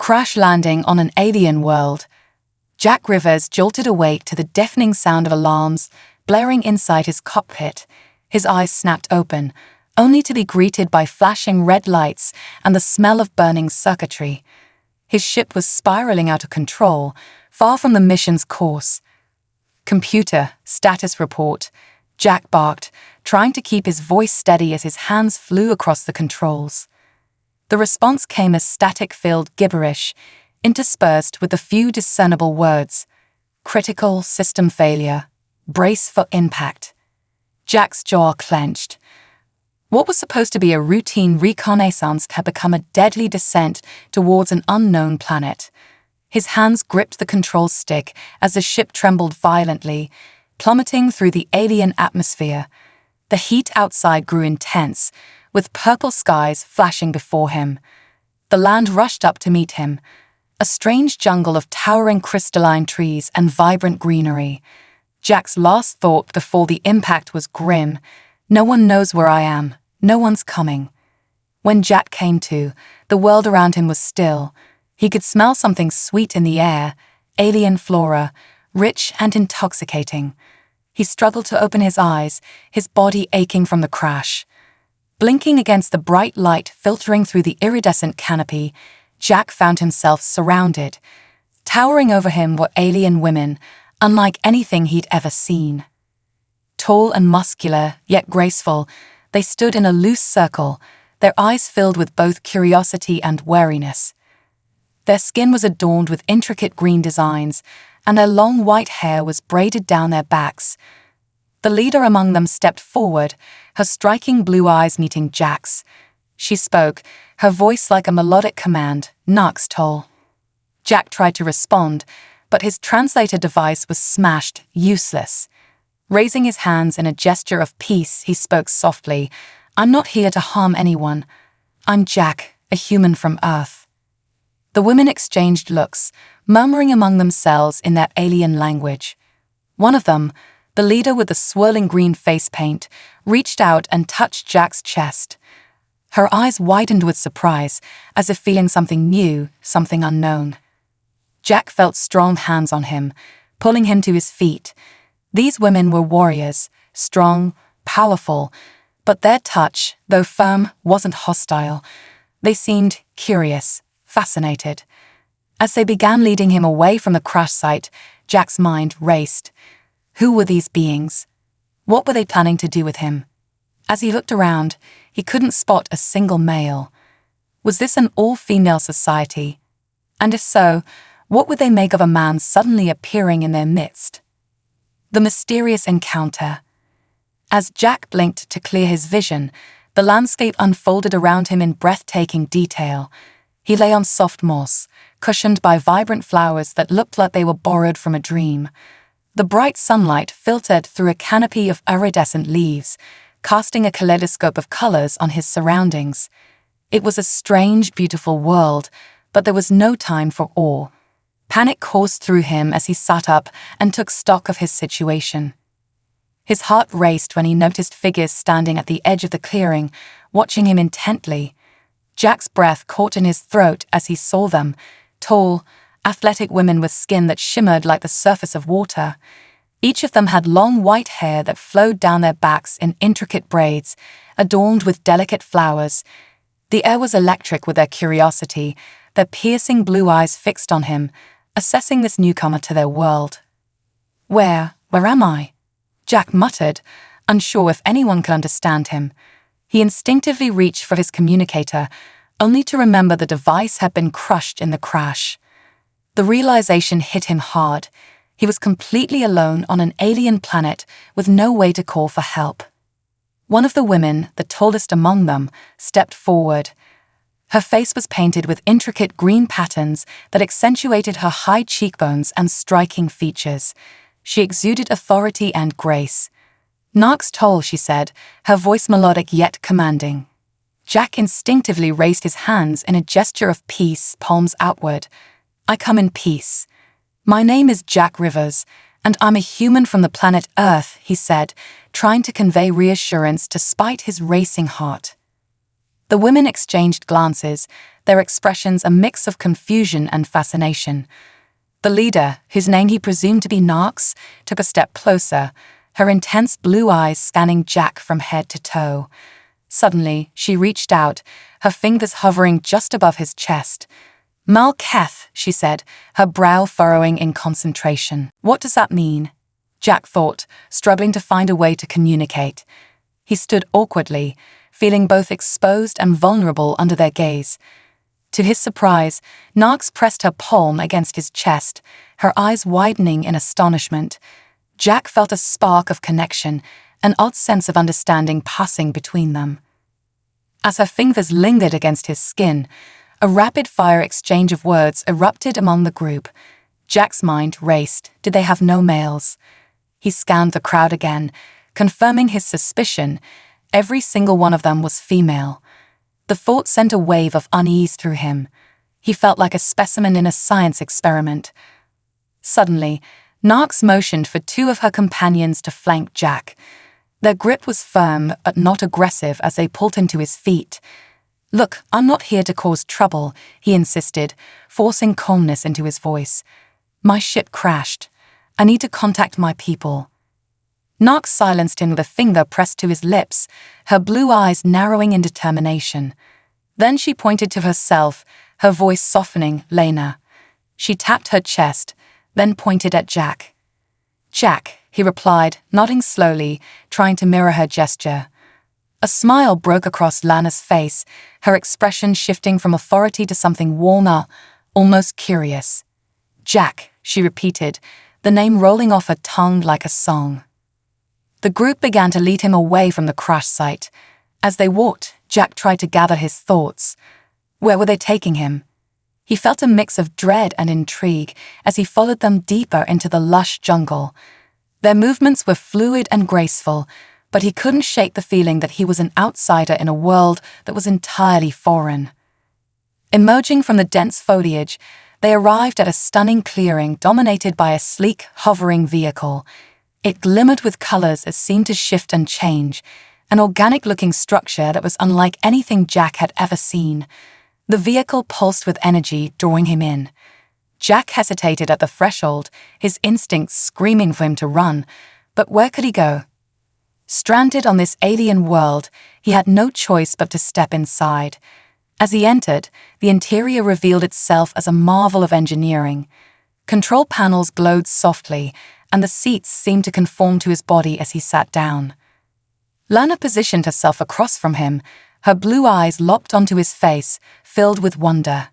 Crash landing on an alien world. Jack Rivers jolted awake to the deafening sound of alarms blaring inside his cockpit. His eyes snapped open, only to be greeted by flashing red lights and the smell of burning circuitry. His ship was spiraling out of control, far from the mission's course. "Computer, status report," Jack barked, trying to keep his voice steady as his hands flew across the controls. The response came as static-filled gibberish, interspersed with a few discernible words. "Critical system failure. Brace for impact." Jack's jaw clenched. What was supposed to be a routine reconnaissance had become a deadly descent towards an unknown planet. His hands gripped the control stick as the ship trembled violently, plummeting through the alien atmosphere. The heat outside grew intense, with purple skies flashing before him. The land rushed up to meet him, a strange jungle of towering crystalline trees and vibrant greenery. Jack's last thought before the impact was grim: "No one knows where I am. No one's coming." When Jack came to, the world around him was still. He could smell something sweet in the air, alien flora, rich and intoxicating. He struggled to open his eyes, his body aching from the crash. Blinking against the bright light filtering through the iridescent canopy, Jack found himself surrounded. Towering over him were alien women, unlike anything he'd ever seen. Tall and muscular, yet graceful, they stood in a loose circle, their eyes filled with both curiosity and wariness. Their skin was adorned with intricate green designs, and their long white hair was braided down their backs. The leader among them stepped forward, her striking blue eyes meeting Jack's. She spoke, her voice like a melodic command, "Nux Toll." Jack tried to respond, but his translator device was smashed, useless. Raising his hands in a gesture of peace, he spoke softly, "I'm not here to harm anyone. I'm Jack, a human from Earth." The women exchanged looks, murmuring among themselves in their alien language. One of them, the leader with the swirling green face paint, reached out and touched Jack's chest. Her eyes widened with surprise, as if feeling something new, something unknown. Jack felt strong hands on him, pulling him to his feet. These women were warriors, strong, powerful, but their touch, though firm, wasn't hostile. They seemed curious, fascinated. As they began leading him away from the crash site, Jack's mind raced. Who were these beings? What were they planning to do with him? As he looked around, he couldn't spot a single male. Was this an all-female society? And if so, what would they make of a man suddenly appearing in their midst? The mysterious encounter. As Jack blinked to clear his vision, the landscape unfolded around him in breathtaking detail. He lay on soft moss, cushioned by vibrant flowers that looked like they were borrowed from a dream. The bright sunlight filtered through a canopy of iridescent leaves, casting a kaleidoscope of colors on his surroundings. It was a strange, beautiful world, but there was no time for awe. Panic coursed through him as he sat up and took stock of his situation. His heart raced when he noticed figures standing at the edge of the clearing, watching him intently. Jack's breath caught in his throat as he saw them, tall, athletic women with skin that shimmered like the surface of water. Each of them had long white hair that flowed down their backs in intricate braids, adorned with delicate flowers. The air was electric with their curiosity, their piercing blue eyes fixed on him, assessing this newcomer to their world. Where am I?" Jack muttered, unsure if anyone could understand him. He instinctively reached for his communicator, only to remember the device had been crushed in the crash. The realization hit him hard. He was completely alone on an alien planet with no way to call for help. One of the women, the tallest among them, stepped forward. Her face was painted with intricate green patterns that accentuated her high cheekbones and striking features. She exuded authority and grace. "Nux Toll," she said, her voice melodic yet commanding. Jack instinctively raised his hands in a gesture of peace, palms outward. "I come in peace. My name is Jack Rivers, and I'm a human from the planet Earth," he said, trying to convey reassurance despite his racing heart. The women exchanged glances, their expressions a mix of confusion and fascination. The leader, whose name he presumed to be Narx, took a step closer, her intense blue eyes scanning Jack from head to toe. Suddenly, she reached out, her fingers hovering just above his chest. "Malketh," she said, her brow furrowing in concentration. "What does that mean?" Jack thought, struggling to find a way to communicate. He stood awkwardly, feeling both exposed and vulnerable under their gaze. To his surprise, Narx pressed her palm against his chest, her eyes widening in astonishment. Jack felt a spark of connection, an odd sense of understanding passing between them. As her fingers lingered against his skin, a rapid-fire exchange of words erupted among the group. Jack's mind raced. Did they have no males? He scanned the crowd again, confirming his suspicion. Every single one of them was female. The thought sent a wave of unease through him. He felt like a specimen in a science experiment. Suddenly, Narx motioned for two of her companions to flank Jack. Their grip was firm but not aggressive as they pulled him to his feet. "Look, I'm not here to cause trouble," he insisted, forcing calmness into his voice. "My ship crashed. I need to contact my people." Narx silenced him with a finger pressed to his lips, her blue eyes narrowing in determination. Then she pointed to herself, her voice softening. "Lena." She tapped her chest, then pointed at Jack. "Jack," he replied, nodding slowly, trying to mirror her gesture. A smile broke across Lana's face, her expression shifting from authority to something warmer, almost curious. "Jack," she repeated, the name rolling off her tongue like a song. The group began to lead him away from the crash site. As they walked, Jack tried to gather his thoughts. Where were they taking him? He felt a mix of dread and intrigue as he followed them deeper into the lush jungle. Their movements were fluid and graceful, but he couldn't shake the feeling that he was an outsider in a world that was entirely foreign. Emerging from the dense foliage, they arrived at a stunning clearing dominated by a sleek, hovering vehicle. It glimmered with colors that seemed to shift and change, an organic-looking structure that was unlike anything Jack had ever seen. The vehicle pulsed with energy, drawing him in. Jack hesitated at the threshold, his instincts screaming for him to run, but where could he go? Stranded on this alien world, he had no choice but to step inside. As he entered, the interior revealed itself as a marvel of engineering. Control panels glowed softly, and the seats seemed to conform to his body as he sat down. Lana positioned herself across from him, her blue eyes locked onto his face, filled with wonder.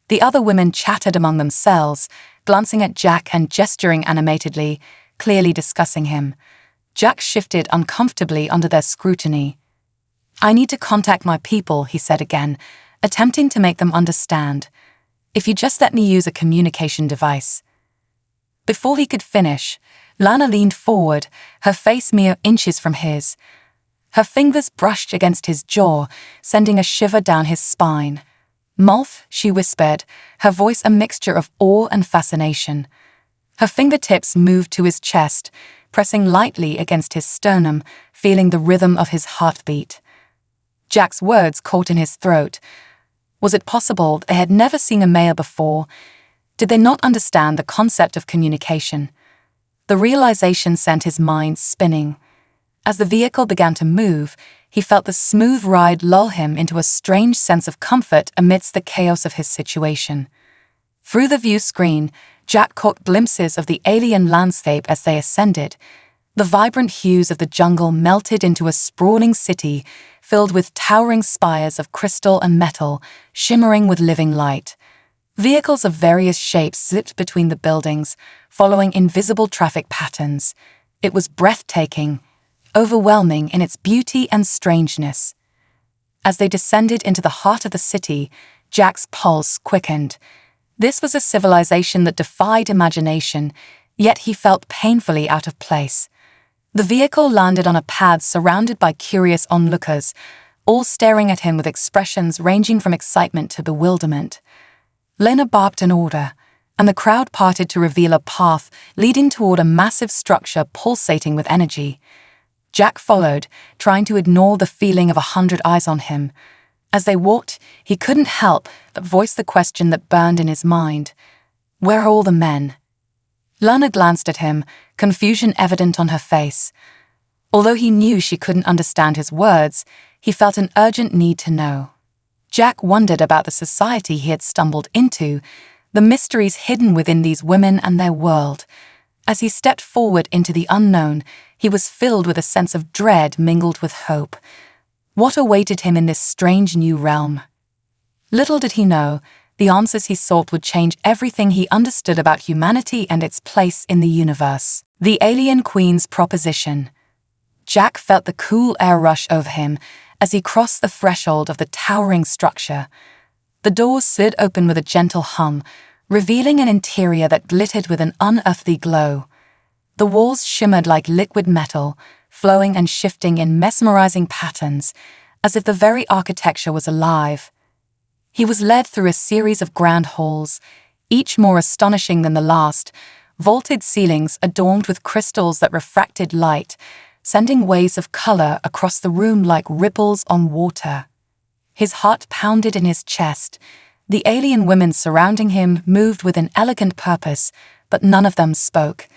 The other women chattered among themselves, glancing at Jack and gesturing animatedly, clearly discussing him. Jack shifted uncomfortably under their scrutiny. "I need to contact my people," he said again, attempting to make them understand. "If you just let me use a communication device." Before he could finish, Lana leaned forward, her face mere inches from his. Her fingers brushed against his jaw, sending a shiver down his spine. "Mulf," she whispered, her voice a mixture of awe and fascination. Her fingertips moved to his chest, pressing lightly against his sternum, feeling the rhythm of his heartbeat. Jack's words caught in his throat. Was it possible they had never seen a male before? Did they not understand the concept of communication? The realization sent his mind spinning. As the vehicle began to move, he felt the smooth ride lull him into a strange sense of comfort amidst the chaos of his situation. Through the view screen, Jack caught glimpses of the alien landscape as they ascended. The vibrant hues of the jungle melted into a sprawling city filled with towering spires of crystal and metal, shimmering with living light. Vehicles of various shapes zipped between the buildings, following invisible traffic patterns. It was breathtaking, overwhelming in its beauty and strangeness. As they descended into the heart of the city, Jack's pulse quickened. This was a civilization that defied imagination, yet he felt painfully out of place. The vehicle landed on a pad surrounded by curious onlookers, all staring at him with expressions ranging from excitement to bewilderment. Lena barked an order, and the crowd parted to reveal a path leading toward a massive structure pulsating with energy. Jack followed, trying to ignore the feeling of 100 eyes on him. As they walked, he couldn't help but voice the question that burned in his mind. Where are all the men? Lana glanced at him, confusion evident on her face. Although he knew she couldn't understand his words, he felt an urgent need to know. Jack wondered about the society he had stumbled into, the mysteries hidden within these women and their world. As he stepped forward into the unknown, he was filled with a sense of dread mingled with hope. What awaited him in this strange new realm? Little did he know, the answers he sought would change everything he understood about humanity and its place in the universe. The Alien Queen's proposition. Jack felt the cool air rush over him as he crossed the threshold of the towering structure. The doors slid open with a gentle hum, revealing an interior that glittered with an unearthly glow. The walls shimmered like liquid metal, flowing and shifting in mesmerizing patterns, as if the very architecture was alive. He was led through a series of grand halls, each more astonishing than the last, vaulted ceilings adorned with crystals that refracted light, sending waves of color across the room like ripples on water. His heart pounded in his chest. The alien women surrounding him moved with an elegant purpose, but none of them spoke.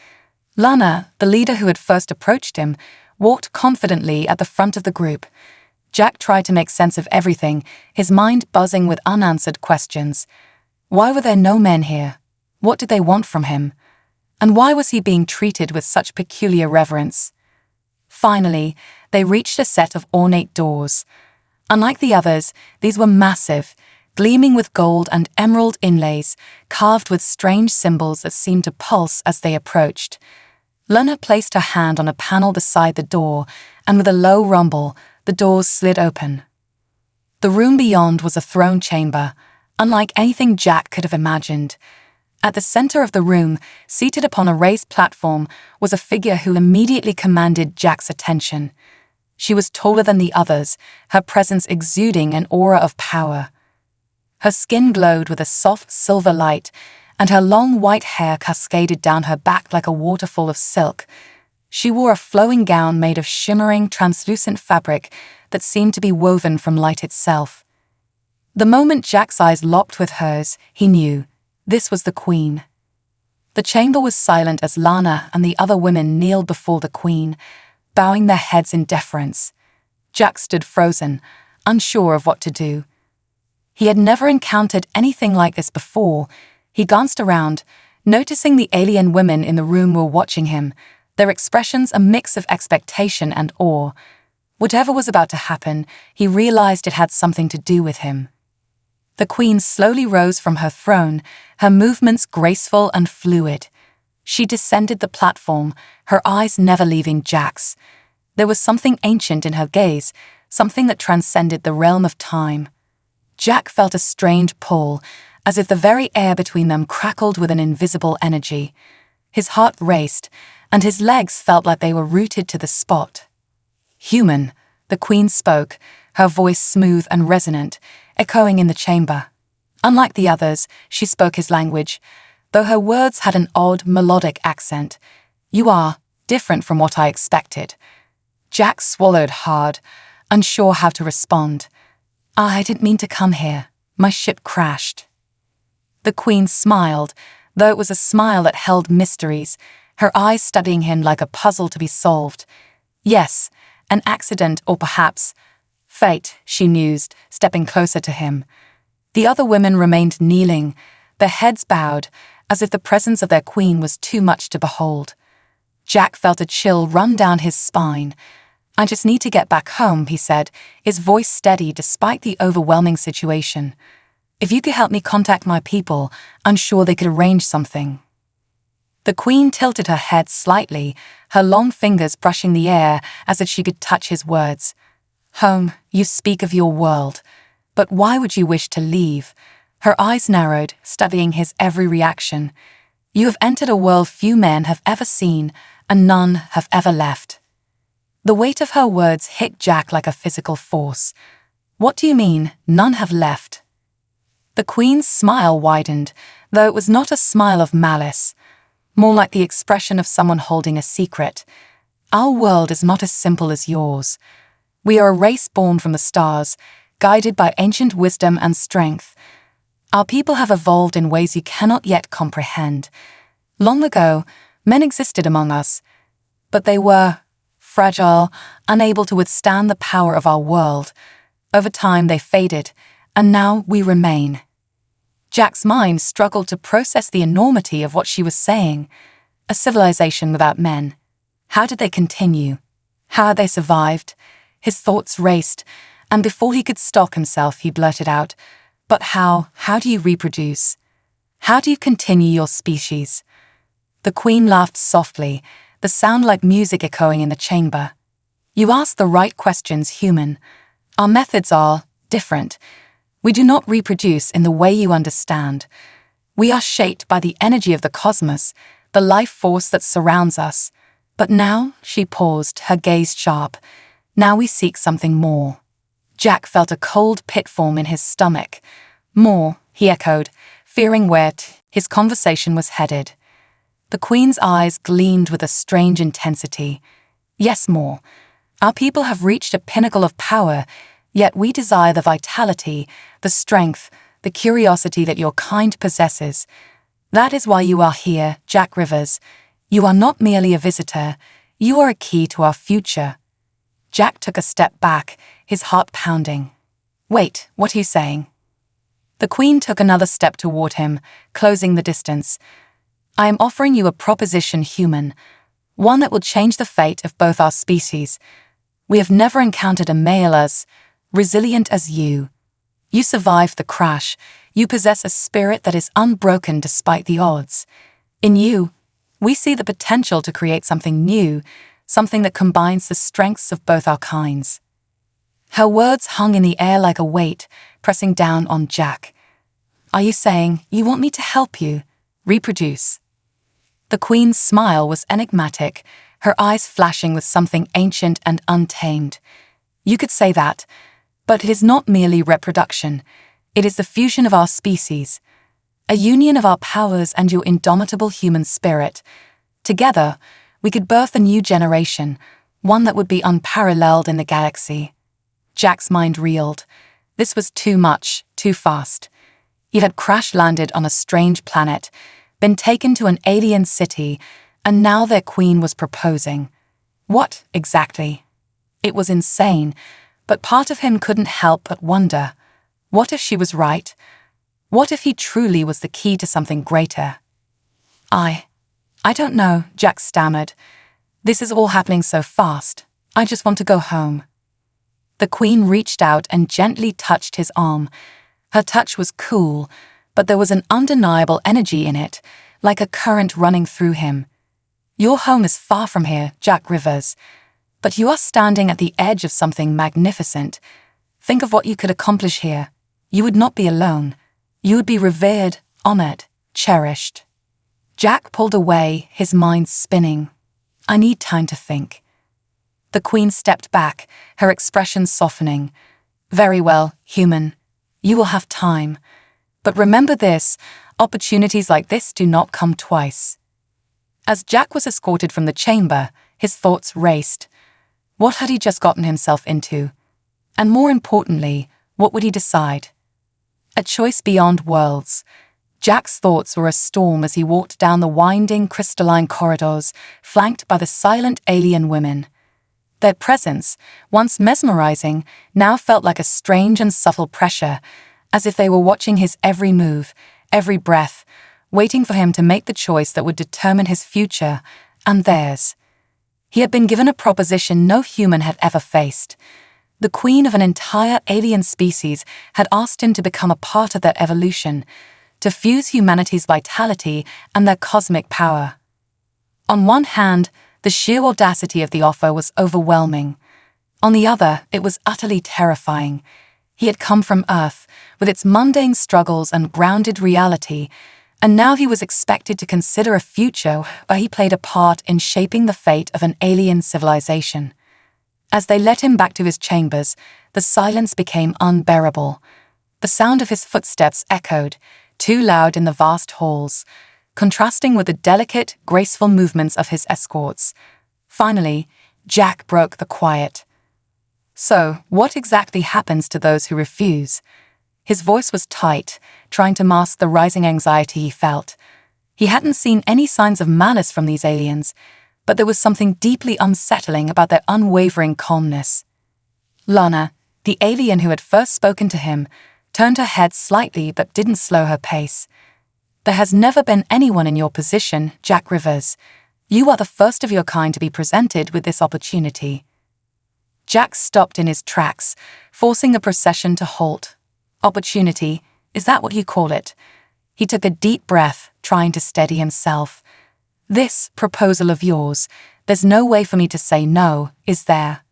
Lana, the leader who had first approached him, walked confidently at the front of the group. Jack tried to make sense of everything, his mind buzzing with unanswered questions. Why were there no men here? What did they want from him? And why was he being treated with such peculiar reverence? Finally, they reached a set of ornate doors. Unlike the others, these were massive, gleaming with gold and emerald inlays, carved with strange symbols that seemed to pulse as they approached. Lana placed her hand on a panel beside the door, and with a low rumble, the doors slid open. The room beyond was a throne chamber, unlike anything Jack could have imagined. At the center of the room, seated upon a raised platform, was a figure who immediately commanded Jack's attention. She was taller than the others, her presence exuding an aura of power. Her skin glowed with a soft silver light, and her long white hair cascaded down her back like a waterfall of silk. She wore a flowing gown made of shimmering, translucent fabric that seemed to be woven from light itself. The moment Jack's eyes locked with hers, he knew this was the Queen. The chamber was silent as Lana and the other women kneeled before the Queen, bowing their heads in deference. Jack stood frozen, unsure of what to do. He had never encountered anything like this before. He glanced around, noticing the alien women in the room were watching him, their expressions a mix of expectation and awe. Whatever was about to happen, he realized it had something to do with him. The Queen slowly rose from her throne, her movements graceful and fluid. She descended the platform, her eyes never leaving Jack's. There was something ancient in her gaze, something that transcended the realm of time. Jack felt a strange pull, as if the very air between them crackled with an invisible energy. His heart raced, and his legs felt like they were rooted to the spot. Human, the Queen spoke, her voice smooth and resonant, echoing in the chamber. Unlike the others, she spoke his language, though her words had an odd, melodic accent. You are different from what I expected. Jack swallowed hard, unsure how to respond. I didn't mean to come here. My ship crashed. The Queen smiled, though it was a smile that held mysteries, her eyes studying him like a puzzle to be solved. Yes, an accident or perhaps fate, she mused, stepping closer to him. The other women remained kneeling, their heads bowed, as if the presence of their queen was too much to behold. Jack felt a chill run down his spine. I just need to get back home, he said, his voice steady despite the overwhelming situation. If you could help me contact my people, I'm sure they could arrange something. The Queen tilted her head slightly, her long fingers brushing the air as if she could touch his words. Home, you speak of your world. But why would you wish to leave? Her eyes narrowed, studying his every reaction. You have entered a world few men have ever seen, and none have ever left. The weight of her words hit Jack like a physical force. What do you mean, none have left? The Queen's smile widened, though it was not a smile of malice, more like the expression of someone holding a secret. Our world is not as simple as yours. We are a race born from the stars, guided by ancient wisdom and strength. Our people have evolved in ways you cannot yet comprehend. Long ago, men existed among us, but they were fragile, unable to withstand the power of our world. Over time, they faded, and now we remain. Jack's mind struggled to process the enormity of what she was saying. A civilization without men. How did they continue? How had they survived? His thoughts raced, and before he could stop himself, he blurted out, "But how? How do you reproduce? How do you continue your species?" The Queen laughed softly, the sound like music echoing in the chamber. "You ask the right questions, human. Our methods are different. We do not reproduce in the way you understand. We are shaped by the energy of the cosmos, the life force that surrounds us. But now," she paused, her gaze sharp, "now we seek something more." Jack felt a cold pit form in his stomach. "More," he echoed, fearing where his conversation was headed. The Queen's eyes gleamed with a strange intensity. "Yes, more. Our people have reached a pinnacle of power, yet we desire the vitality, the strength, the curiosity that your kind possesses. That is why you are here, Jack Rivers. You are not merely a visitor, you are a key to our future." Jack took a step back, his heart pounding. "Wait, what are you saying?" The Queen took another step toward him, closing the distance. "I am offering you a proposition, human, one that will change the fate of both our species. We have never encountered a male as resilient as you. You survived the crash. You possess a spirit that is unbroken despite the odds. In you, we see the potential to create something new, something that combines the strengths of both our kinds." Her words hung in the air like a weight, pressing down on Jack. "Are you saying you want me to help you reproduce?" The Queen's smile was enigmatic, her eyes flashing with something ancient and untamed. "You could say that, but it is not merely reproduction. It is the fusion of our species, a union of our powers and your indomitable human spirit. Together, we could birth a new generation, one that would be unparalleled in the galaxy." Jack's mind reeled. This was too much, too fast. He had crash-landed on a strange planet, been taken to an alien city, and now their Queen was proposing. What, exactly? It was insane, but part of him couldn't help but wonder. What if she was right? What if he truly was the key to something greater? I don't know," Jack stammered. "This is all happening so fast. I just want to go home." The Queen reached out and gently touched his arm. Her touch was cool, but there was an undeniable energy in it, like a current running through him. "Your home is far from here, Jack Rivers, but you are standing at the edge of something magnificent. Think of what you could accomplish here. You would not be alone. You would be revered, honored, cherished." Jack pulled away, his mind spinning. "I need time to think." The Queen stepped back, her expression softening. "Very well, human. You will have time. But remember this, opportunities like this do not come twice." As Jack was escorted from the chamber, his thoughts raced. What had he just gotten himself into? And more importantly, what would he decide? A choice beyond worlds. Jack's thoughts were a storm as he walked down the winding, crystalline corridors, flanked by the silent alien women. Their presence, once mesmerizing, now felt like a strange and subtle pressure, as if they were watching his every move, every breath, waiting for him to make the choice that would determine his future and theirs. He had been given a proposition no human had ever faced. The Queen of an entire alien species had asked him to become a part of that evolution, to fuse humanity's vitality and their cosmic power. On one hand, the sheer audacity of the offer was overwhelming. On the other, it was utterly terrifying. He had come from Earth, with its mundane struggles and grounded reality, and now he was expected to consider a future where he played a part in shaping the fate of an alien civilization. As they led him back to his chambers, the silence became unbearable. The sound of his footsteps echoed, too loud in the vast halls, contrasting with the delicate, graceful movements of his escorts. Finally, Jack broke the quiet. So, what exactly happens to those who refuse? His voice was tight, trying to mask the rising anxiety he felt. He hadn't seen any signs of malice from these aliens, but there was something deeply unsettling about their unwavering calmness. Lana, the alien who had first spoken to him, turned her head slightly but didn't slow her pace. There has never been anyone in your position, Jack Rivers. You are the first of your kind to be presented with this opportunity. Jack stopped in his tracks, forcing the procession to halt. Opportunity, is that what you call it? He took a deep breath, trying to steady himself. This proposal of yours, there's no way for me to say no, is there?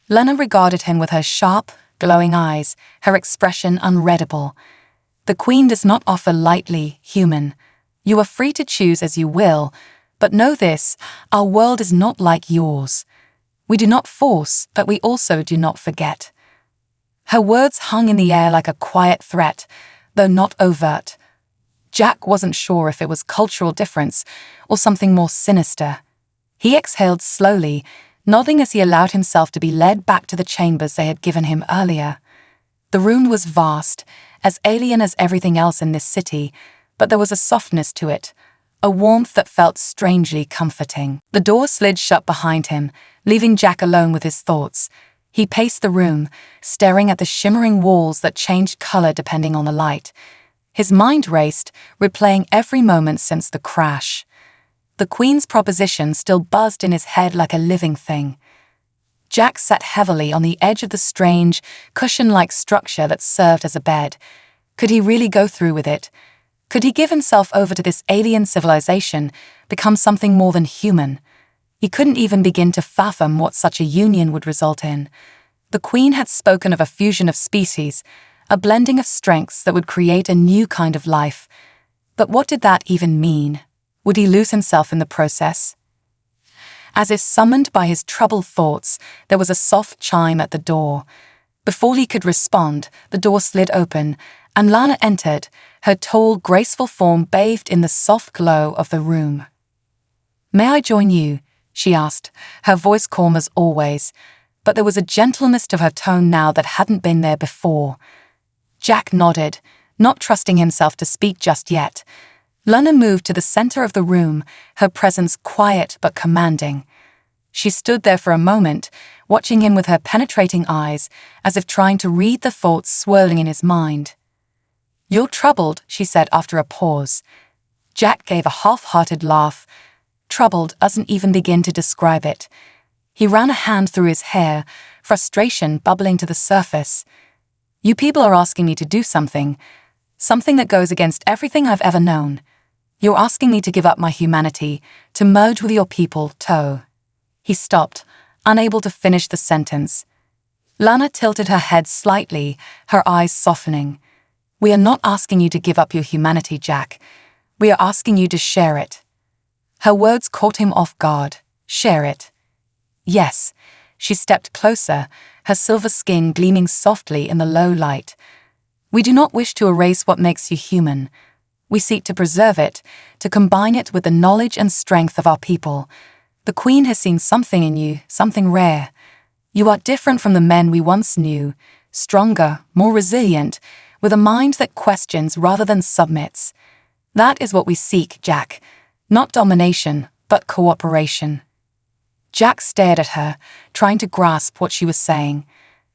Lena regarded him with her sharp, glowing eyes, her expression unreadable. The Queen does not offer lightly, human. You are free to choose as you will, but know this, our world is not like yours. We do not force, but we also do not forget. Her words hung in the air like a quiet threat, though not overt. Jack wasn't sure if it was cultural difference or something more sinister. He exhaled slowly, nodding as he allowed himself to be led back to the chambers they had given him earlier. The room was vast, as alien as everything else in this city, but there was a softness to it, a warmth that felt strangely comforting. The door slid shut behind him, leaving Jack alone with his thoughts. He paced the room, staring at the shimmering walls that changed color depending on the light. His mind raced, replaying every moment since the crash. The Queen's proposition still buzzed in his head like a living thing. Jack sat heavily on the edge of the strange, cushion-like structure that served as a bed. Could he really go through with it? Could he give himself over to this alien civilization, become something more than human? He couldn't even begin to fathom what such a union would result in. The Queen had spoken of a fusion of species, a blending of strengths that would create a new kind of life. But what did that even mean? Would he lose himself in the process? As if summoned by his troubled thoughts, there was a soft chime at the door. Before he could respond, the door slid open, and Lana entered, her tall, graceful form bathed in the soft glow of the room. "May I join you?" she asked, her voice calm as always, but there was a gentleness to her tone now that hadn't been there before. Jack nodded, not trusting himself to speak just yet. Lana moved to the center of the room, her presence quiet but commanding. She stood there for a moment, watching him with her penetrating eyes, as if trying to read the thoughts swirling in his mind. "You're troubled," she said after a pause. Jack gave a half-hearted laugh. Troubled doesn't even begin to describe it. He ran a hand through his hair, frustration bubbling to the surface. "You people are asking me to do something that goes against everything I've ever known. You're asking me to give up my humanity, to merge with your people, Toe." He stopped, unable to finish the sentence. Lana tilted her head slightly, her eyes softening. "We are not asking you to give up your humanity, Jack. We are asking you to share it." Her words caught him off guard. Share it. Yes. She stepped closer, her silver skin gleaming softly in the low light. "We do not wish to erase what makes you human. We seek to preserve it, to combine it with the knowledge and strength of our people. The Queen has seen something in you, something rare. You are different from the men we once knew, stronger, more resilient, with a mind that questions rather than submits. That is what we seek, Jack. Not domination, but cooperation." Jack stared at her, trying to grasp what she was saying.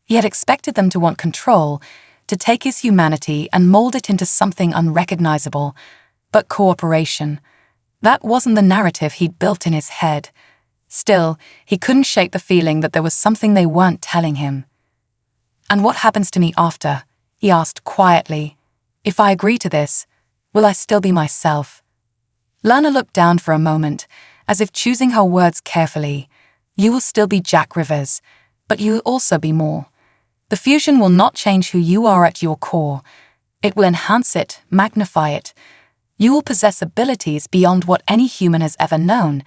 He had expected them to want control, to take his humanity and mold it into something unrecognizable. But cooperation, that wasn't the narrative he'd built in his head. Still, he couldn't shake the feeling that there was something they weren't telling him. "And what happens to me after?" he asked quietly. "If I agree to this, will I still be myself?" Lana looked down for a moment, as if choosing her words carefully. "You will still be Jack Rivers, but you will also be more. The fusion will not change who you are at your core. It will enhance it, magnify it. You will possess abilities beyond what any human has ever known,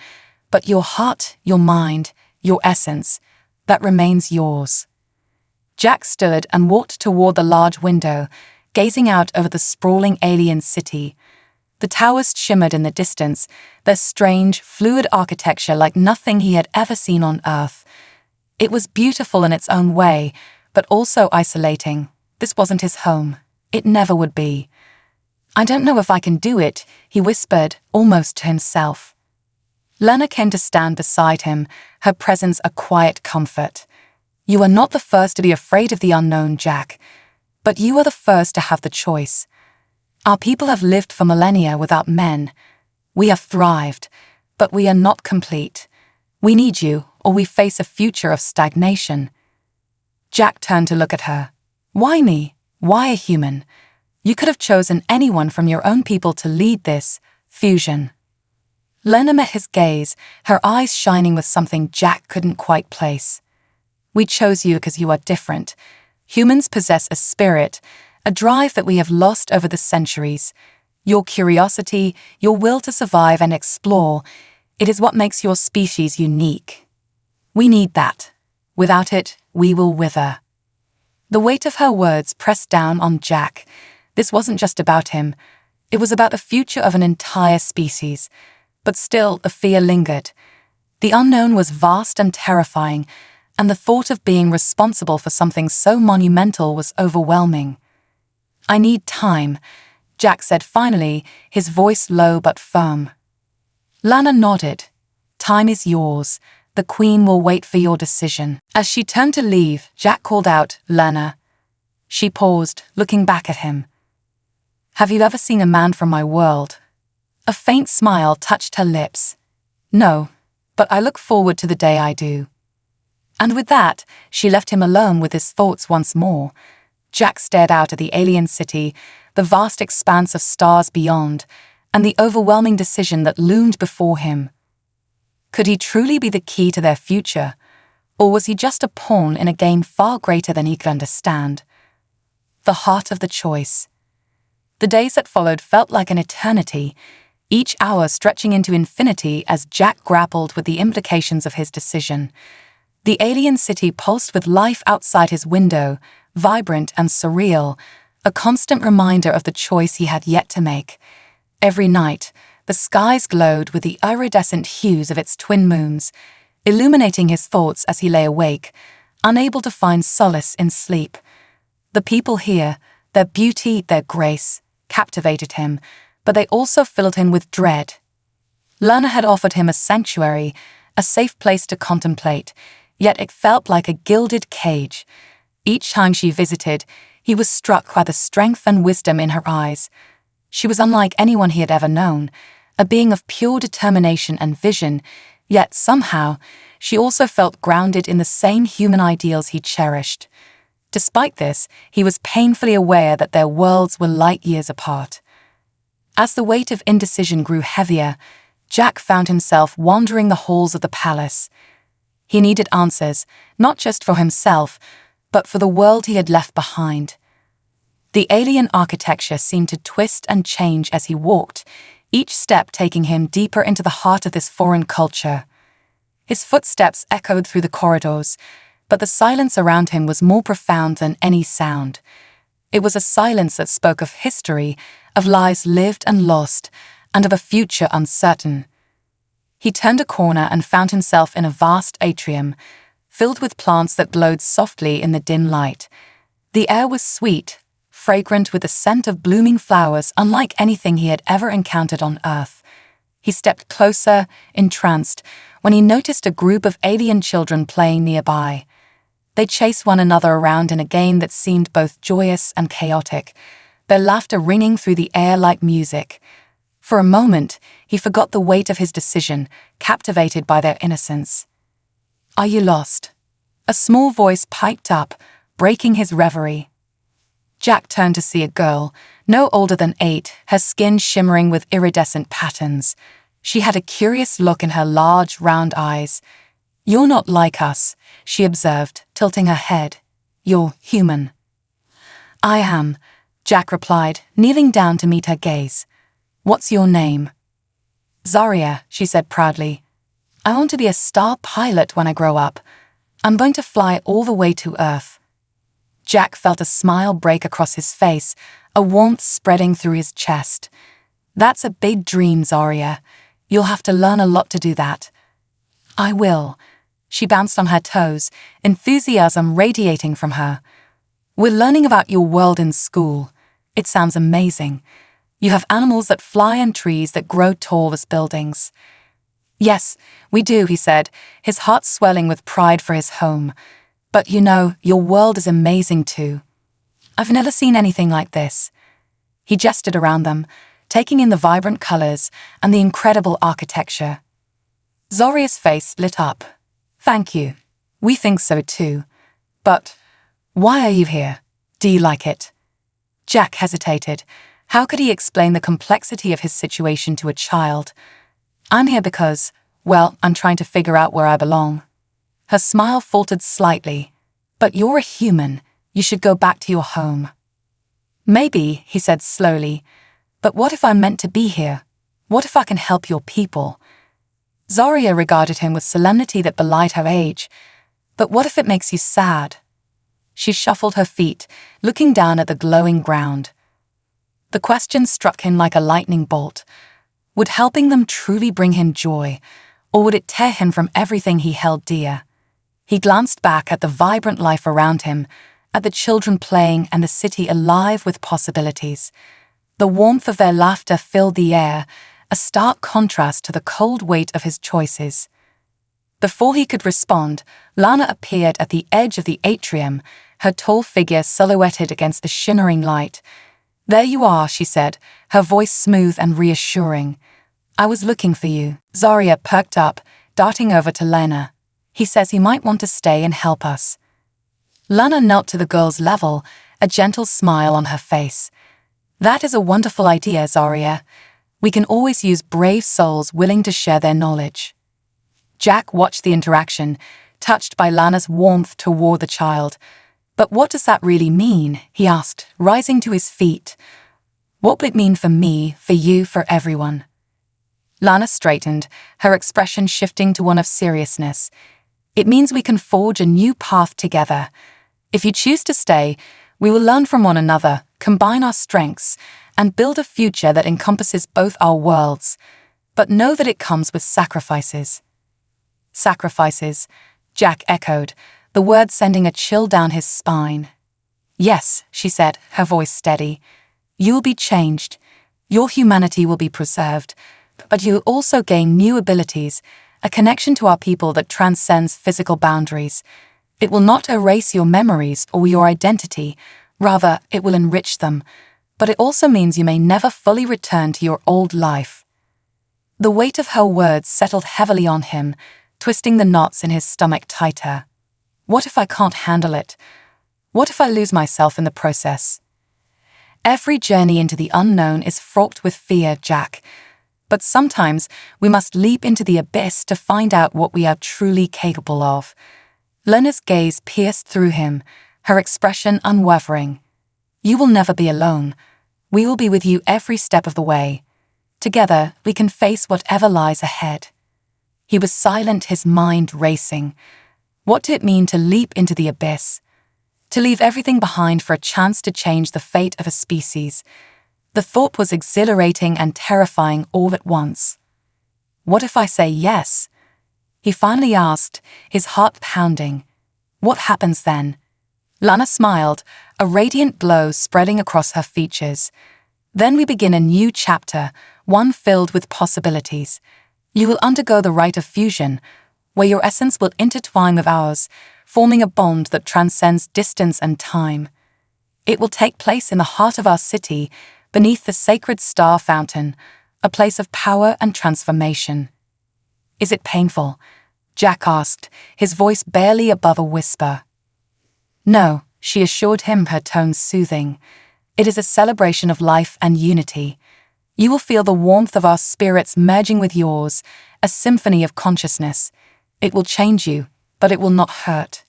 but your heart, your mind, your essence, that remains yours." Jack stood and walked toward the large window, gazing out over the sprawling alien city. The towers shimmered in the distance, their strange, fluid architecture like nothing he had ever seen on Earth. It was beautiful in its own way, but also isolating. This wasn't his home. It never would be. "I don't know if I can do it," he whispered, almost to himself. Lena came to stand beside him, her presence a quiet comfort. "You are not the first to be afraid of the unknown, Jack, but you are the first to have the choice. Our people have lived for millennia without men. We have thrived, but we are not complete. We need you, or we face a future of stagnation." Jack turned to look at her. "Why me? Why a human? You could have chosen anyone from your own people to lead this fusion." Lena met his gaze, her eyes shining with something Jack couldn't quite place. "We chose you because you are different. Humans possess a spirit, a drive that we have lost over the centuries. Your curiosity, your will to survive and explore, it is what makes your species unique. We need that. Without it, we will wither." The weight of her words pressed down on Jack. This wasn't just about him. It was about the future of an entire species. But still, the fear lingered. The unknown was vast and terrifying, and the thought of being responsible for something so monumental was overwhelming. "I need time," Jack said finally, his voice low but firm. Lana nodded. "Time is yours. The Queen will wait for your decision." As she turned to leave, Jack called out, "Lana." She paused, looking back at him. "Have you ever seen a man from my world?" A faint smile touched her lips. "No, but I look forward to the day I do." And with that, she left him alone with his thoughts once more. Jack stared out at the alien city, the vast expanse of stars beyond, and the overwhelming decision that loomed before him. Could he truly be the key to their future, or was he just a pawn in a game far greater than he could understand? The heart of the choice. The days that followed felt like an eternity, each hour stretching into infinity as Jack grappled with the implications of his decision. The alien city pulsed with life outside his window, vibrant and surreal, a constant reminder of the choice he had yet to make. Every night, the skies glowed with the iridescent hues of its twin moons, illuminating his thoughts as he lay awake, unable to find solace in sleep. The people here, their beauty, their grace, captivated him, but they also filled him with dread. Lana had offered him a sanctuary, a safe place to contemplate, yet it felt like a gilded cage. Each time she visited, he was struck by the strength and wisdom in her eyes. She was unlike anyone he had ever known, a being of pure determination and vision, yet somehow, she also felt grounded in the same human ideals he cherished. Despite this, he was painfully aware that their worlds were light years apart. As the weight of indecision grew heavier, Jack found himself wandering the halls of the palace. He needed answers, not just for himself, but for the world he had left behind. The alien architecture seemed to twist and change as he walked, each step taking him deeper into the heart of this foreign culture. His footsteps echoed through the corridors, but the silence around him was more profound than any sound. It was a silence that spoke of history, of lives lived and lost, and of a future uncertain. He turned a corner and found himself in a vast atrium, filled with plants that glowed softly in the dim light. The air was sweet, fragrant with the scent of blooming flowers unlike anything he had ever encountered on Earth. He stepped closer, entranced, when he noticed a group of alien children playing nearby. They chased one another around in a game that seemed both joyous and chaotic, their laughter ringing through the air like music. For a moment, he forgot the weight of his decision, captivated by their innocence. "Are you lost?" A small voice piped up, breaking his reverie. Jack turned to see a girl, no older than 8, her skin shimmering with iridescent patterns. She had a curious look in her large, round eyes. "You're not like us," she observed, tilting her head. "You're human." "I am," Jack replied, kneeling down to meet her gaze. "What's your name?" "Zarya," she said proudly. "I want to be a star pilot when I grow up. I'm going to fly all the way to Earth." Jack felt a smile break across his face, a warmth spreading through his chest. "That's a big dream, Zarya. You'll have to learn a lot to do that." "I will," She bounced on her toes, enthusiasm radiating from her. "We're learning about your world in school. It sounds amazing. You have animals that fly and trees that grow tall as buildings." "Yes, we do," he said, his heart swelling with pride for his home. "But you know, your world is amazing too. I've never seen anything like this." He gestured around them, taking in the vibrant colors and the incredible architecture. Zoria's face lit up. "Thank you. We think so too. But why are you here? Do you like it?" Jack hesitated. How could he explain the complexity of his situation to a child? "I'm here because, well, I'm trying to figure out where I belong." Her smile faltered slightly. "But you're a human. You should go back to your home." "Maybe," he said slowly. "But what if I'm meant to be here? What if I can help your people?" Zoria regarded him with solemnity that belied her age. "But what if it makes you sad?" She shuffled her feet, looking down at the glowing ground. The question struck him like a lightning bolt. Would helping them truly bring him joy, or would it tear him from everything he held dear? He glanced back at the vibrant life around him, at the children playing and the city alive with possibilities. The warmth of their laughter filled the air, a stark contrast to the cold weight of his choices. Before he could respond, Lana appeared at the edge of the atrium, her tall figure silhouetted against the shimmering light. "There you are," she said, her voice smooth and reassuring. "I was looking for you." Zoria perked up, darting over to Lana. "He says he might want to stay and help us." Lana knelt to the girl's level, a gentle smile on her face. "That is a wonderful idea, Zoria. We can always use brave souls willing to share their knowledge." Jack watched the interaction, touched by Lana's warmth toward the child. "But what does that really mean?" he asked, rising to his feet. "What would it mean for me, for you, for everyone?" Lana straightened, her expression shifting to one of seriousness. "It means we can forge a new path together. If you choose to stay, we will learn from one another, combine our strengths, and build a future that encompasses both our worlds. But know that it comes with sacrifices." "Sacrifices," Jack echoed, the word sending a chill down his spine. "Yes," she said, her voice steady. "You will be changed. Your humanity will be preserved, but you will also gain new abilities, a connection to our people that transcends physical boundaries. It will not erase your memories or your identity, rather, it will enrich them, but it also means you may never fully return to your old life." The weight of her words settled heavily on him, twisting the knots in his stomach tighter. What if I can't handle it? What if I lose myself in the process? Every journey into the unknown is fraught with fear, Jack. But sometimes we must leap into the abyss to find out what we are truly capable of. Lena's gaze pierced through him, her expression unwavering. "You will never be alone. We will be with you every step of the way. Together, we can face whatever lies ahead." He was silent, his mind racing. What did it mean to leap into the abyss? To leave everything behind for a chance to change the fate of a species. The thought was exhilarating and terrifying all at once. "What if I say yes?" he finally asked, his heart pounding. "What happens then?" Lana smiled, a radiant glow spreading across her features. "Then we begin a new chapter, one filled with possibilities. You will undergo the rite of fusion, where your essence will intertwine with ours, forming a bond that transcends distance and time. It will take place in the heart of our city, beneath the sacred star fountain, a place of power and transformation." "Is it painful?" Jack asked, his voice barely above a whisper. "No," she assured him, her tone soothing. "It is a celebration of life and unity. You will feel the warmth of our spirits merging with yours, a symphony of consciousness. It will change you, but it will not hurt."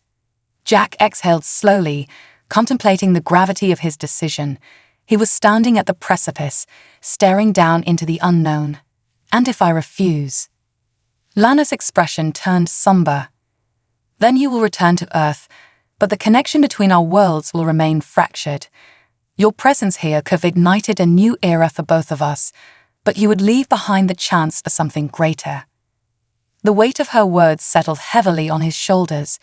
Jack exhaled slowly, contemplating the gravity of his decision. He was standing at the precipice, staring down into the unknown. "And if I refuse?" Lana's expression turned somber. "Then you will return to Earth, but the connection between our worlds will remain fractured. Your presence here could have ignited a new era for both of us, but you would leave behind the chance for something greater." The weight of her words settled heavily on his shoulders.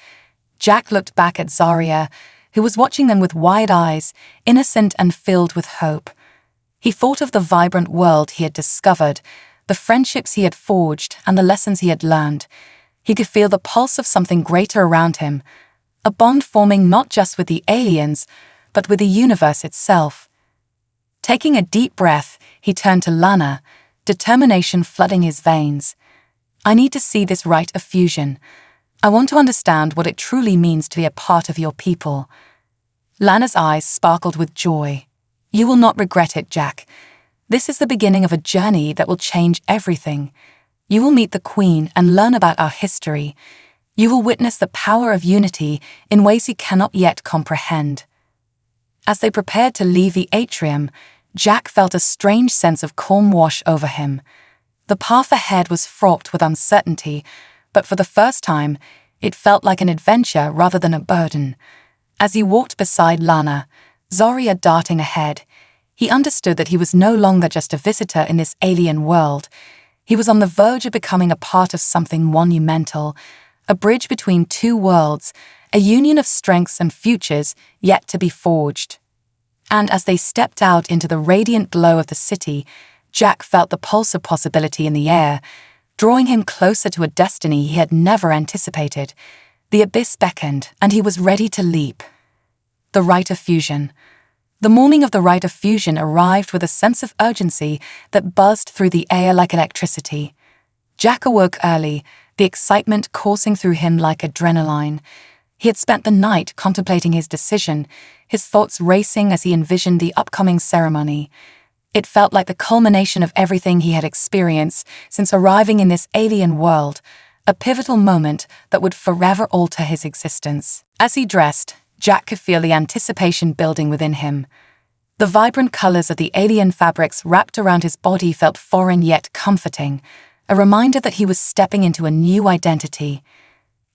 Jack looked back at Zarya, who was watching them with wide eyes, innocent and filled with hope. He thought of the vibrant world he had discovered, the friendships he had forged, and the lessons he had learned. He could feel the pulse of something greater around him, a bond forming not just with the aliens, but with the universe itself. Taking a deep breath, he turned to Lana, determination flooding his veins. I need to see this rite of fusion. I want to understand what it truly means to be a part of your people. Lana's eyes sparkled with joy. You will not regret it, Jack. This is the beginning of a journey that will change everything. You will meet the Queen and learn about our history. You will witness the power of unity in ways you cannot yet comprehend. As they prepared to leave the atrium, Jack felt a strange sense of calm wash over him. The path ahead was fraught with uncertainty, but for the first time, it felt like an adventure rather than a burden. As he walked beside Lana, Zarya darting ahead, he understood that he was no longer just a visitor in this alien world. He was on the verge of becoming a part of something monumental, a bridge between two worlds, a union of strengths and futures yet to be forged. And as they stepped out into the radiant glow of the city, Jack felt the pulse of possibility in the air, drawing him closer to a destiny he had never anticipated. The abyss beckoned, and he was ready to leap. The rite of fusion. The morning of the rite of fusion arrived with a sense of urgency that buzzed through the air like electricity. Jack awoke early, the excitement coursing through him like adrenaline. He had spent the night contemplating his decision, his thoughts racing as he envisioned the upcoming ceremony. It felt like the culmination of everything he had experienced since arriving in this alien world, a pivotal moment that would forever alter his existence. As he dressed, Jack could feel the anticipation building within him. The vibrant colors of the alien fabrics wrapped around his body felt foreign yet comforting, a reminder that he was stepping into a new identity.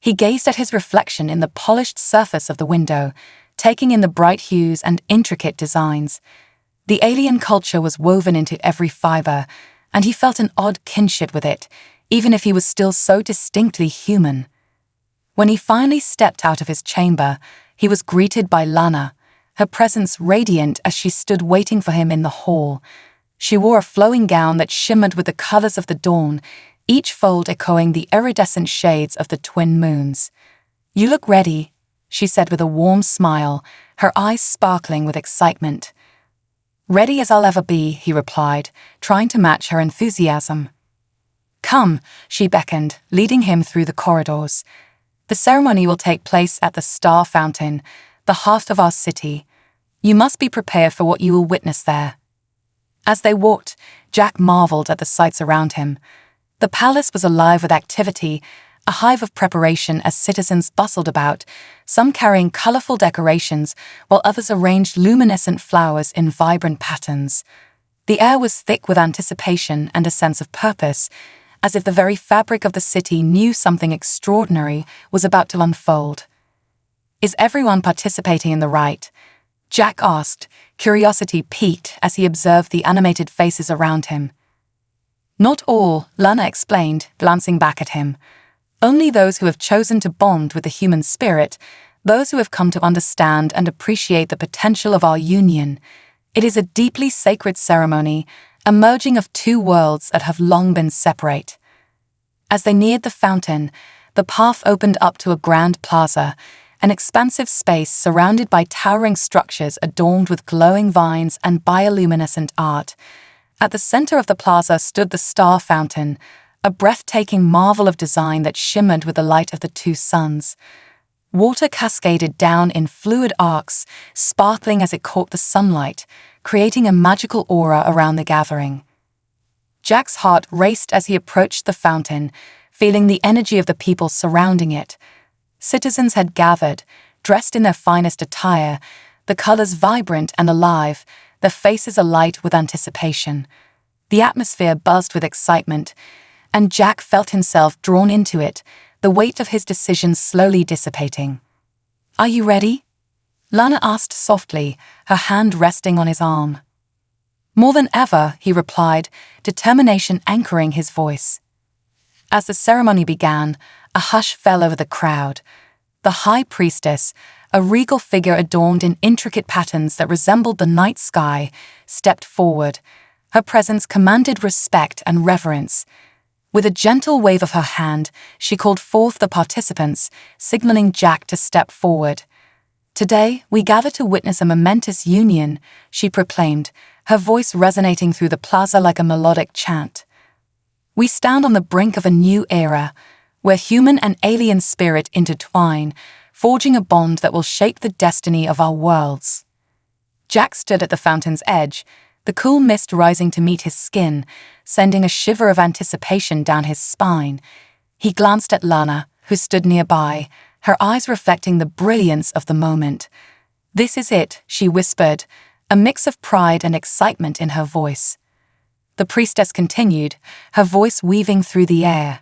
He gazed at his reflection in the polished surface of the window, taking in the bright hues and intricate designs. The alien culture was woven into every fiber, and he felt an odd kinship with it, even if he was still so distinctly human. When he finally stepped out of his chamber, he was greeted by Lana, her presence radiant as she stood waiting for him in the hall. She wore a flowing gown that shimmered with the colors of the dawn, each fold echoing the iridescent shades of the twin moons. "You look ready," she said with a warm smile, her eyes sparkling with excitement. "Ready as I'll ever be," he replied, trying to match her enthusiasm. "Come," she beckoned, leading him through the corridors. "The ceremony will take place at the Star Fountain, the heart of our city. You must be prepared for what you will witness there." As they walked, Jack marveled at the sights around him. The palace was alive with activity, a hive of preparation as citizens bustled about, some carrying colorful decorations while others arranged luminescent flowers in vibrant patterns. The air was thick with anticipation and a sense of purpose, as if the very fabric of the city knew something extraordinary was about to unfold. "Is everyone participating in the rite?" Jack asked, curiosity piqued as he observed the animated faces around him. "Not all," Lana explained, glancing back at him. "Only those who have chosen to bond with the human spirit, those who have come to understand and appreciate the potential of our union. It is a deeply sacred ceremony, a merging of two worlds that have long been separate." As they neared the fountain, the path opened up to a grand plaza, an expansive space surrounded by towering structures adorned with glowing vines and bioluminescent art. At the center of the plaza stood the Star Fountain, a breathtaking marvel of design that shimmered with the light of the two suns. Water cascaded down in fluid arcs, sparkling as it caught the sunlight, creating a magical aura around the gathering. Jack's heart raced as he approached the fountain, feeling the energy of the people surrounding it. Citizens had gathered, dressed in their finest attire, the colors vibrant and alive, their faces alight with anticipation. The atmosphere buzzed with excitement, and Jack felt himself drawn into it, the weight of his decision slowly dissipating. "Are you ready?" Lana asked softly, her hand resting on his arm. "More than ever," he replied, determination anchoring his voice. As the ceremony began, a hush fell over the crowd. The high priestess, a regal figure adorned in intricate patterns that resembled the night sky, stepped forward. Her presence commanded respect and reverence. With a gentle wave of her hand, she called forth the participants, signaling Jack to step forward. "Today, we gather to witness a momentous union," she proclaimed, her voice resonating through the plaza like a melodic chant. "We stand on the brink of a new era, where human and alien spirit intertwine, forging a bond that will shape the destiny of our worlds." Jack stood at the fountain's edge, the cool mist rising to meet his skin, sending a shiver of anticipation down his spine. He glanced at Lana, who stood nearby, her eyes reflecting the brilliance of the moment. "This is it," she whispered, a mix of pride and excitement in her voice. The priestess continued, her voice weaving through the air.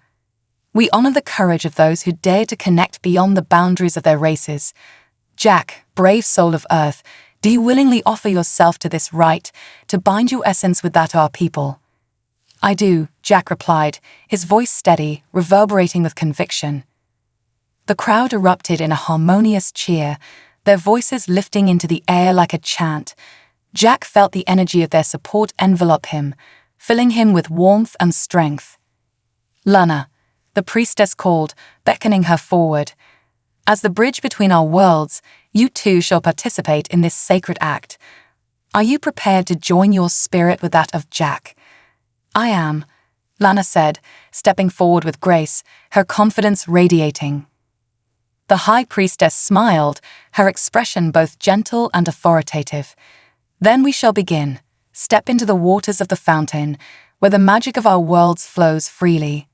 "We honor the courage of those who dare to connect beyond the boundaries of their races. Jack, brave soul of Earth, do you willingly offer yourself to this rite, to bind your essence with that of our people?" "I do," Jack replied, his voice steady, reverberating with conviction. The crowd erupted in a harmonious cheer, their voices lifting into the air like a chant. Jack felt the energy of their support envelop him, filling him with warmth and strength. "Lana," the priestess called, beckoning her forward. "As the bridge between our worlds, you too shall participate in this sacred act. Are you prepared to join your spirit with that of Jack?" "I am," Lana said, stepping forward with grace, her confidence radiating. The high priestess smiled, her expression both gentle and authoritative. "Then we shall begin. Step into the waters of the fountain, where the magic of our worlds flows freely."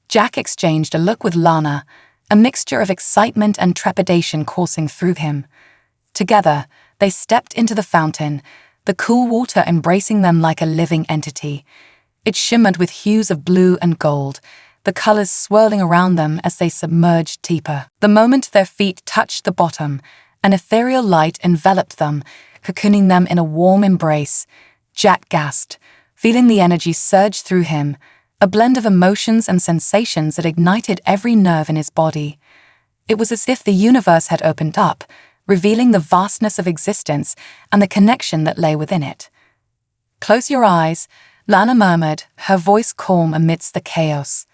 Jack exchanged a look with Lana, a mixture of excitement and trepidation coursing through him. Together, they stepped into the fountain, the cool water embracing them like a living entity. It shimmered with hues of blue and gold, the colors swirling around them as they submerged deeper. The moment their feet touched the bottom, an ethereal light enveloped them, cocooning them in a warm embrace. Jack gasped, feeling the energy surge through him, a blend of emotions and sensations that ignited every nerve in his body. It was as if the universe had opened up, revealing the vastness of existence and the connection that lay within it. "Close your eyes," Lana murmured, her voice calm amidst the chaos.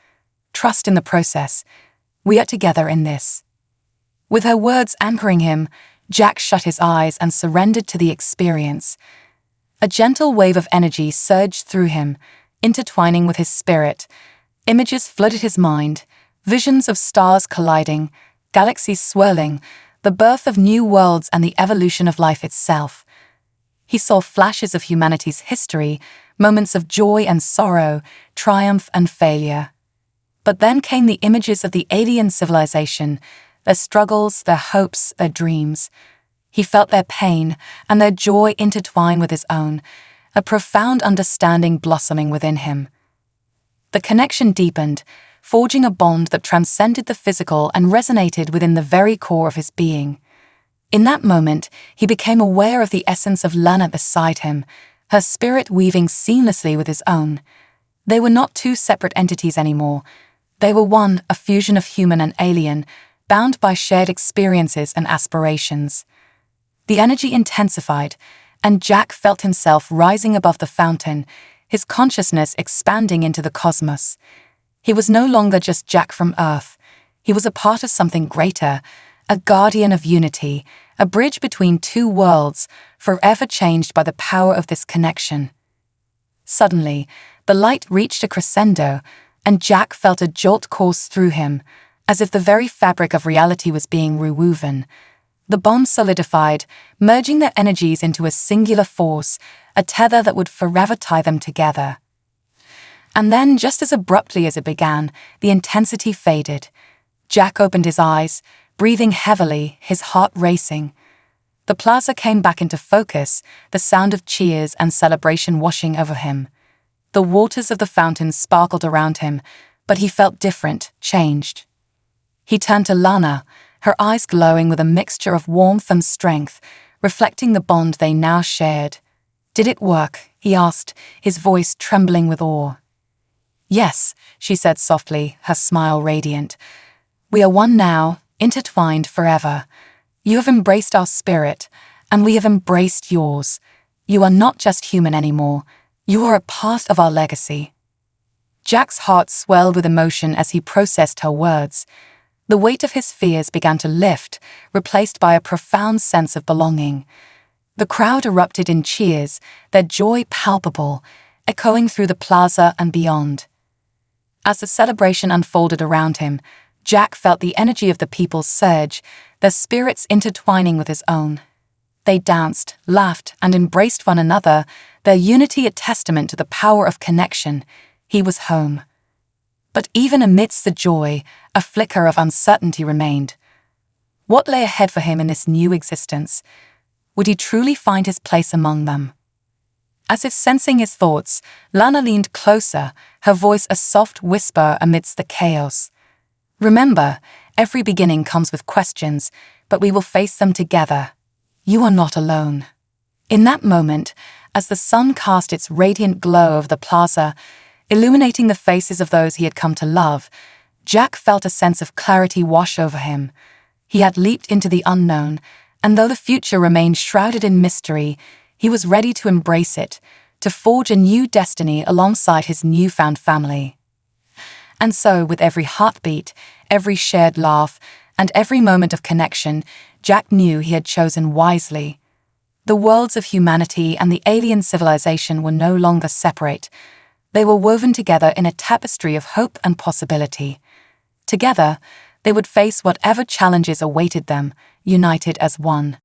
"Trust in the process. We are together in this." With her words anchoring him, Jack shut his eyes and surrendered to the experience. A gentle wave of energy surged through him, intertwining with his spirit. Images flooded his mind, visions of stars colliding, galaxies swirling, the birth of new worlds and the evolution of life itself. He saw flashes of humanity's history, moments of joy and sorrow, triumph and failure. But then came the images of the alien civilization, their struggles, their hopes, their dreams. He felt their pain and their joy intertwine with his own, a profound understanding blossoming within him. The connection deepened, forging a bond that transcended the physical and resonated within the very core of his being. In that moment, he became aware of the essence of Lana beside him, her spirit weaving seamlessly with his own. They were not two separate entities anymore. They were one, a fusion of human and alien, bound by shared experiences and aspirations. The energy intensified, and Jack felt himself rising above the fountain, his consciousness expanding into the cosmos. He was no longer just Jack from Earth. He was a part of something greater, a guardian of unity, a bridge between two worlds, forever changed by the power of this connection. Suddenly, the light reached a crescendo, and Jack felt a jolt course through him, as if the very fabric of reality was being rewoven. The bond solidified, merging their energies into a singular force, a tether that would forever tie them together. And then, just as abruptly as it began, the intensity faded. Jack opened his eyes, breathing heavily, his heart racing. The plaza came back into focus, the sound of cheers and celebration washing over him. The waters of the fountain sparkled around him, but he felt different, changed. He turned to Lana, her eyes glowing with a mixture of warmth and strength, reflecting the bond they now shared. "Did it work?" he asked, his voice trembling with awe. Yes, she said softly, her smile radiant. We are one now, intertwined forever. You have embraced our spirit, and we have embraced yours. You are not just human anymore. You are a part of our legacy. Jack's heart swelled with emotion as he processed her words. The weight of his fears began to lift, replaced by a profound sense of belonging. The crowd erupted in cheers, their joy palpable, echoing through the plaza and beyond. As the celebration unfolded around him, Jack felt the energy of the people surge, their spirits intertwining with his own. They danced, laughed, and embraced one another, their unity a testament to the power of connection. He was home. But even amidst the joy, a flicker of uncertainty remained. What lay ahead for him in this new existence? Would he truly find his place among them? As if sensing his thoughts, Lana leaned closer, her voice a soft whisper amidst the chaos. Remember, every beginning comes with questions, but we will face them together. You are not alone. In that moment, as the sun cast its radiant glow over the plaza, illuminating the faces of those he had come to love, Jack felt a sense of clarity wash over him. He had leaped into the unknown, and though the future remained shrouded in mystery, he was ready to embrace it, to forge a new destiny alongside his newfound family. And so, with every heartbeat, every shared laugh, and every moment of connection, Jack knew he had chosen wisely. The worlds of humanity and the alien civilization were no longer separate. They were woven together in a tapestry of hope and possibility. Together, they would face whatever challenges awaited them, united as one.